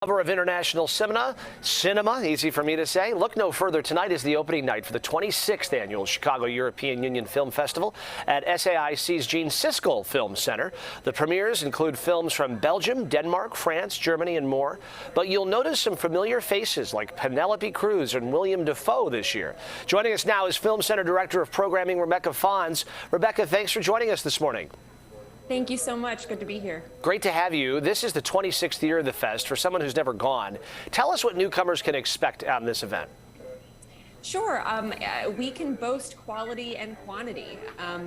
Lover of international cinema, easy for me to say. Look no further. Tonight is the opening night for the 26th annual Chicago European Union Film Festival at SAIC's Gene Siskel Center. The premieres include films from Belgium, Denmark, France, Germany, and more. But you'll notice some familiar faces like Penelope Cruz and William Dafoe this year. Joining us now is Film Center Director of Programming, Rebecca Fons. Rebecca, thanks for joining us this morning. Thank you so much. Good to be here. Great to have you. This is the 26th year of the Fest. For someone who's never gone, tell us what newcomers can expect on this event. Sure. We can boast quality and quantity.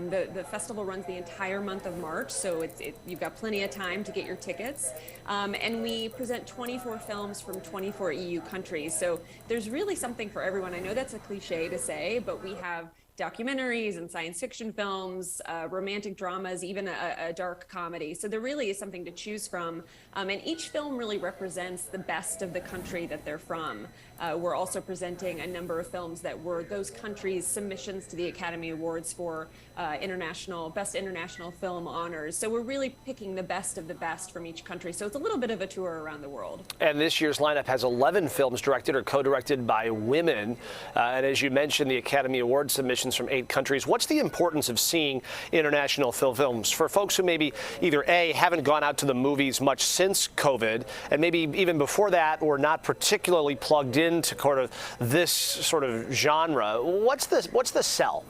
The festival runs the entire month of March, so you've got plenty of time to get your tickets. And we present 24 films from 24 EU countries. So there's really something for everyone. I know that's a cliche to say, but we have documentaries and science fiction films, romantic dramas, even a dark comedy. So there really is something to choose from. And each film really represents the best of the country that they're from. We're also presenting a number of films that were those countries' submissions to the Academy Awards for Best International Film honors. So we're really picking the best of the best from each country. So it's a little bit of a tour around the world. And this year's lineup has 11 films directed or co-directed by women. And as you mentioned, the Academy Award submissions from 8 countries. What's the importance of seeing international films for folks who maybe either A, haven't gone out to the movies much since COVID, and maybe even before that, or not particularly plugged into sort of this sort of genre? What's the sell?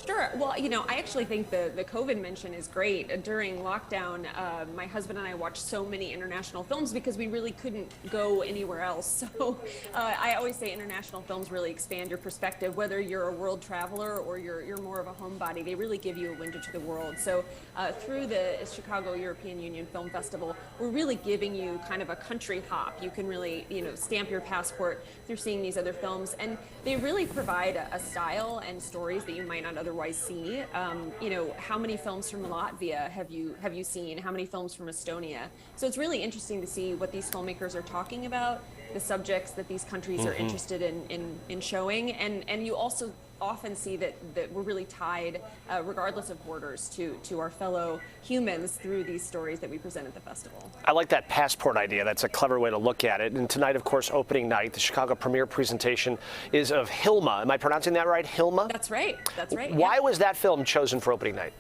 Sure. Well, I actually think the COVID mention is great. During lockdown, my husband and I watched so many international films because we really couldn't go anywhere else. So I always say international films really expand your perspective, whether you're a world traveler or you're more of a homebody. They really give you a window to the world. So through the Chicago European Union Film Festival, we're really giving you kind of a country hop. You can really, stamp your passport through seeing these other films, and they really provide a style and stories that you might not otherwise see. How many films from Latvia have you seen? How many films from Estonia? So it's really interesting to see what these filmmakers are talking about, the subjects that these countries are interested in showing, and you also often see that we're really tied, regardless of borders, to our fellow humans through these stories that we present at the festival. I like that passport idea. That's a clever way to look at it. And tonight, of course, opening night, the Chicago premiere presentation is of Hilma. Am I pronouncing that right? Hilma? That's right. That's right. Why was that film chosen for opening night?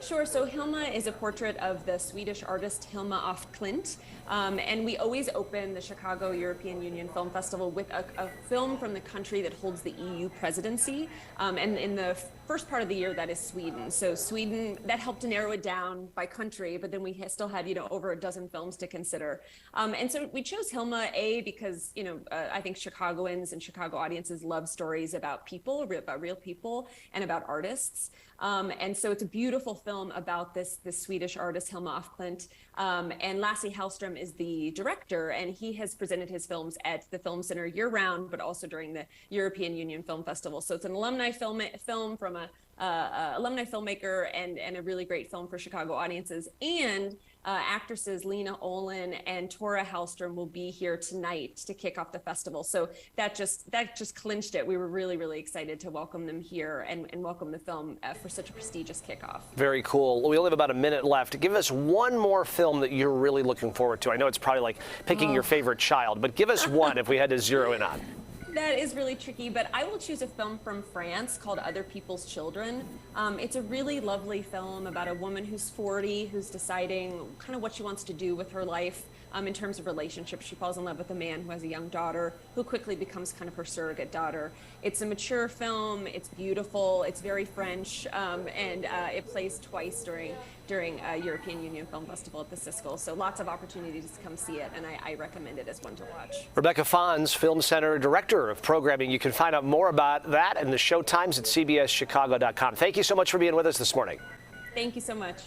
Sure. So Hilma is a portrait of the Swedish artist Hilma af Klint. And we always open the Chicago European Union Film Festival with a film from the country that holds the EU presidency. And in the first part of the year, that is Sweden. So Sweden, that helped to narrow it down by country, but then we still had, over a dozen films to consider. And so we chose Hilma, because, I think Chicagoans and Chicago audiences love stories about people, about real people, and about artists. And so it's a beautiful film about this Swedish artist, Hilma af Klint. And Lasse Hallström is the director, and he has presented his films at the Film Center year-round, but also during the European Union Film Festival. So it's an alumni film from a alumni filmmaker and a really great film for Chicago audiences. And actresses Lena Olin and Tora Hallström will be here tonight to kick off the festival. So that just clinched it. We were really, really excited to welcome them here and welcome the film for such a prestigious kickoff. Very cool. We only have about a minute left. Give us one more film that you're really looking forward to. I know it's probably like picking your favorite child, but give us one if we had to zero in on. That is really tricky, but I will choose a film from France called Other People's Children. It's a really lovely film about a woman who's 40, who's deciding kind of what she wants to do with her life in terms of relationships. She falls in love with a man who has a young daughter who quickly becomes kind of her surrogate daughter. It's a mature film, it's beautiful, it's very French, and it plays twice during a European Union Film Festival at the Siskel. So lots of opportunities to come see it, and I recommend it as one to watch. Rebecca Fons, Film Center Director of Programming. You can find out more about that and the show times at cbschicago.com. Thank you so much for being with us this morning. Thank you so much.